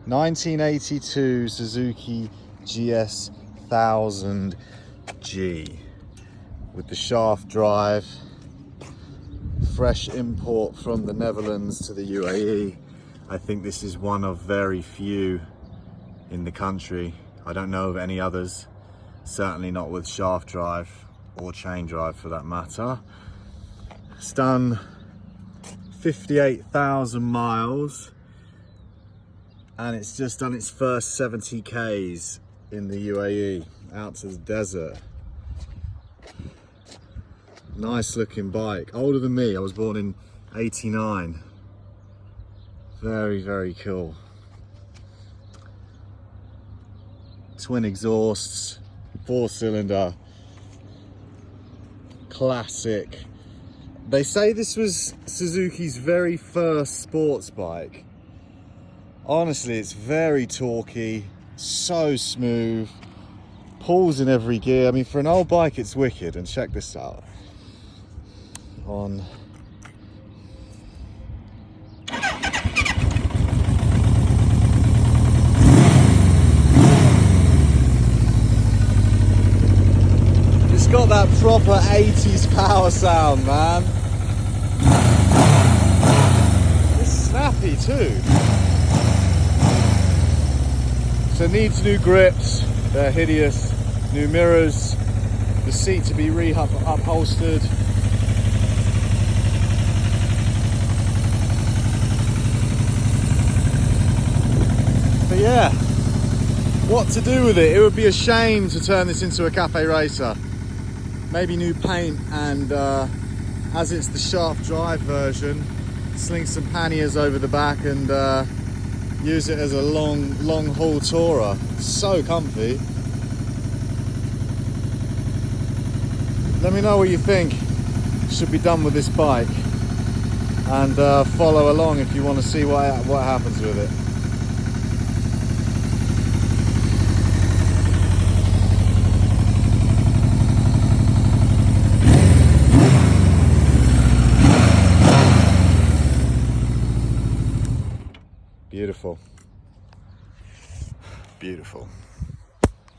1982 Suzuki GS1000 G with the shaft drive, fresh import from the Netherlands to the UAE. I think this is one of very few in the country. I don't know of any others, certainly not with shaft drive or chain drive for that matter. It's done 58,000 miles and it's just done its first 70 Ks in the UAE, out to the desert. Nice looking bike, older than me. I was born in 89. Very, very cool. Twin exhausts, 4-cylinder, classic. They say this was Suzuki's very first sports bike. Honestly, it's very torquey, so smooth, pulls in every gear. I mean, for an old bike, it's wicked. And check this out. On it's got that proper 80s power sound, man. It's snappy too. So it needs new grips, they're hideous, new mirrors, the seat to be upholstered. But yeah, what to do with it? It would be a shame to turn this into a cafe racer. Maybe new paint, and as it's the shaft drive version, sling some panniers over the back and use it as a long haul tourer. So comfy. Let me know what you think should be done with this bike, and follow along if you want to see what happens with it. Beautiful. Beautiful.